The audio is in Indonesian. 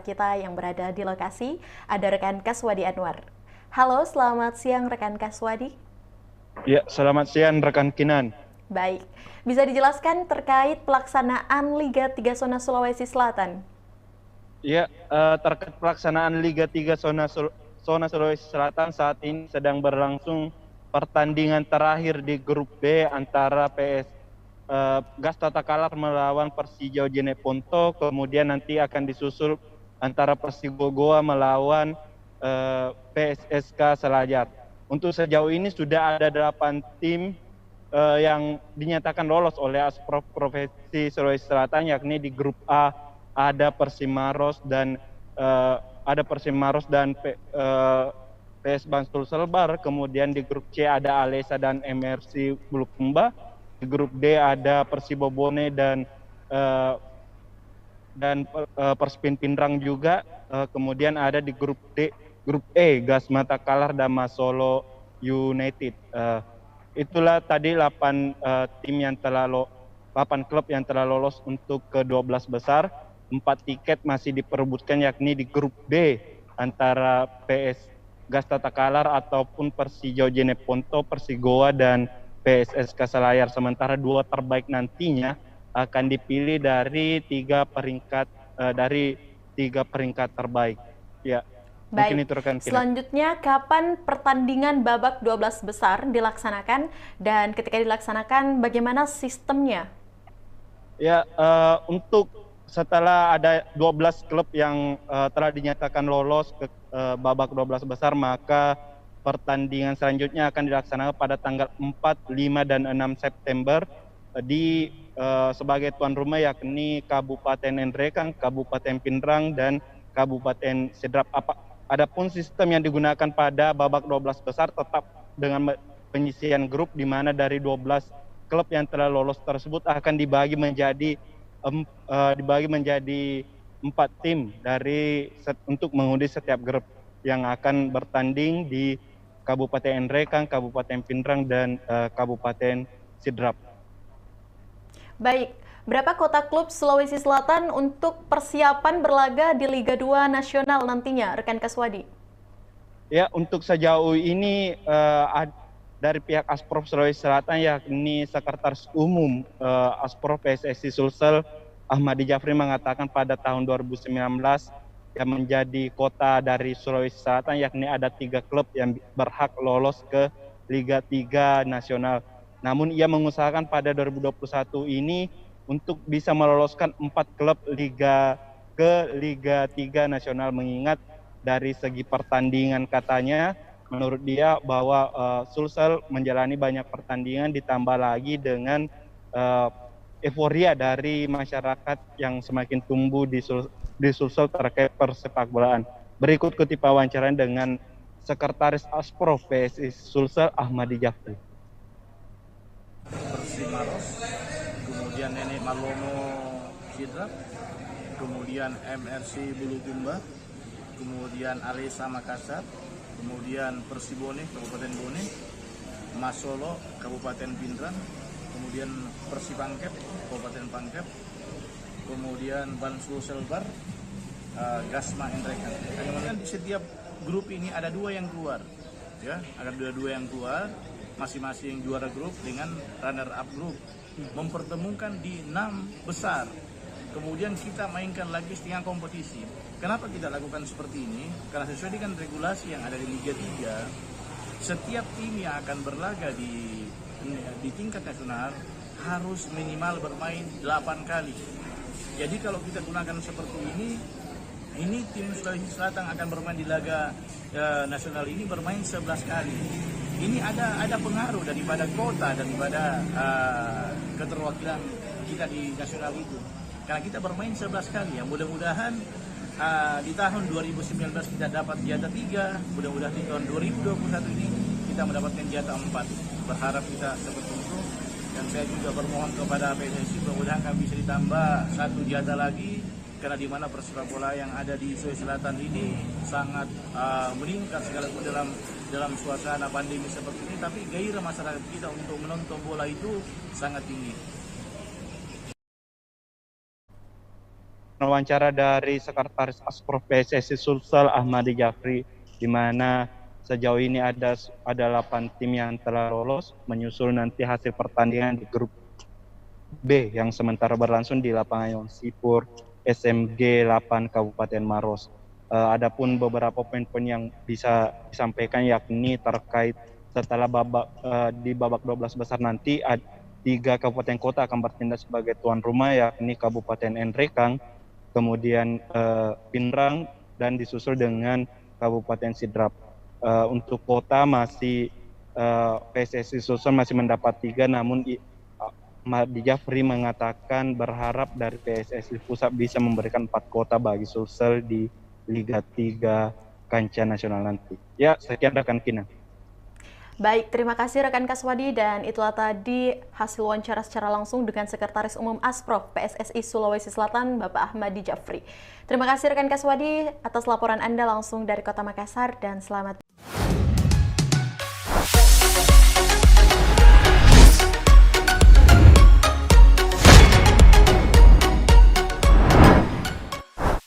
Kita yang berada di lokasi, ada rekan Kaswadi Anwar. Halo, selamat siang rekan Kaswadi. Ya, selamat siang rekan Kinan. Baik, bisa dijelaskan terkait pelaksanaan Liga 3 Zona Sulawesi Selatan? Ya, terkait pelaksanaan Liga 3 Zona Sulawesi Selatan saat ini sedang berlangsung pertandingan terakhir di grup B antara Gas Tata Kalar melawan Persijau Jeneponto, kemudian nanti akan disusul antara Persigogoa melawan PSSK Selayar. Untuk sejauh ini sudah ada 8 tim yang dinyatakan lolos oleh Asprof Provinsi Sulawesi Selatan, yakni di grup A ada Persimaros dan PS Bantul Selbar, kemudian di grup C ada Alesa dan MRC Bulukumba, di grup D ada Persibobone dan Perspin Pindrang juga, kemudian ada di grup E Gas Mata Kalar dan Masolo United. Itulah tadi 8 klub yang telah lolos untuk ke 12 besar. 4 tiket masih diperebutkan, yakni di grup B antara PS Gas Tata Kalar ataupun Persijau Jeneponto, Persigoa dan PSSK Selayar. Sementara 2 terbaik nantinya akan dipilih dari 3 peringkat terbaik. Ya. Baik, selanjutnya kapan pertandingan babak 12 besar dilaksanakan dan ketika dilaksanakan bagaimana sistemnya? Ya, untuk setelah ada 12 klub yang telah dinyatakan lolos ke babak 12 besar, maka pertandingan selanjutnya akan dilaksanakan pada tanggal 4, 5, dan 6 September di sebagai tuan rumah, yakni Kabupaten Nrekang, Kabupaten Pindrang, dan Kabupaten Sidrap. Adapun sistem yang digunakan pada babak 12 besar tetap dengan penyisian grup, di mana dari 12 klub yang telah lolos tersebut akan dibagi menjadi 4 tim untuk mengundi setiap grup yang akan bertanding di Kabupaten Nrekang, Kabupaten Pindrang, dan Kabupaten Sidrap. Baik, berapa kota klub Sulawesi Selatan untuk persiapan berlaga di Liga 2 Nasional nantinya, rekan Kaswadi? Ya, untuk sejauh ini dari pihak Asprof Sulawesi Selatan, yakni Sekretaris Umum Asprof PSSI Sulsel Ahmadi Jafri mengatakan pada tahun 2019 yang menjadi kota dari Sulawesi Selatan, yakni ada 3 klub yang berhak lolos ke Liga 3 Nasional. Namun ia mengusahakan pada 2021 ini untuk bisa meloloskan 4 klub ke Liga 3 Nasional, mengingat dari segi pertandingan katanya menurut dia bahwa Sulsel menjalani banyak pertandingan, ditambah lagi dengan euforia dari masyarakat yang semakin tumbuh di Sulsel terkait persepakbolaan. Berikut kutip wawancara dengan Sekretaris Asprof PSSI Sulsel Ahmadi Jafri. Persimaros, kemudian Nenek Malomo Sidrap, kemudian MRC Bulukumba, kemudian Alesa Makassar, kemudian Persibone Kabupaten Bone, Masolo Kabupaten Pindrang, kemudian Persipangkep Kabupaten Pangkep, kemudian Bantul Selbar, Gasma Nrekang. Kemudian di setiap grup ini ada 2 yang keluar, ya, ada 2 yang keluar, masing-masing juara grup dengan runner up grup, mempertemukan di 6 besar. Kemudian kita mainkan lagi setengah kompetisi. Kenapa kita lakukan seperti ini? Karena sesuai dengan regulasi yang ada di Liga 3, setiap tim yang akan berlaga di tingkat nasional harus minimal bermain 8 kali. Jadi kalau kita gunakan seperti ini tim Sulawesi Selatan akan bermain di laga nasional ini bermain 11 kali. Ini ada pengaruh daripada kota, daripada keterwakilan kita di nasional itu. Karena kita bermain 11 kali ya, mudah-mudahan di tahun 2019 kita dapat jatah 3, mudah-mudahan di tahun 2021 ini kita mendapatkan jatah 4. Berharap kita seperti itu, dan saya juga bermohon kepada PSSI mudah-mudahan kami bisa ditambah 1 jatah lagi, karena di mana persepak bola yang ada di Sulawesi Selatan ini sangat meningkat sekalipun dalam suasana pandemi seperti ini, tapi gairah masyarakat kita untuk menonton bola itu sangat tinggi. Wawancara dari Sekretaris Asprof PSSI Sulsel Ahmadi Jafri, di mana sejauh ini ada 8 tim yang telah lolos, menyusul nanti hasil pertandingan di grup B yang sementara berlangsung di lapangan Sipur SMG 8 Kabupaten Maros. Adapun beberapa poin-poin yang bisa disampaikan yakni terkait setelah di babak 12 besar nanti 3 kabupaten kota akan bertindak sebagai tuan rumah, yakni Kabupaten Nrekang, kemudian Pinrang, dan disusul dengan Kabupaten Sidrap. Untuk kota masih PSSI Sulsel masih mendapat 3, namun Ahmadi Jafri mengatakan berharap dari PSSI Pusat bisa memberikan 4 kota bagi Sulsel di Liga 3 kancah nasional nanti. Ya, sekian rekan Kina. Baik, terima kasih rekan Kaswadi, dan itulah tadi hasil wawancara secara langsung dengan Sekretaris Umum Asprof PSSI Sulawesi Selatan, Bapak Ahmadi Jafri. Terima kasih rekan Kaswadi atas laporan Anda langsung dari Kota Makassar, dan selamat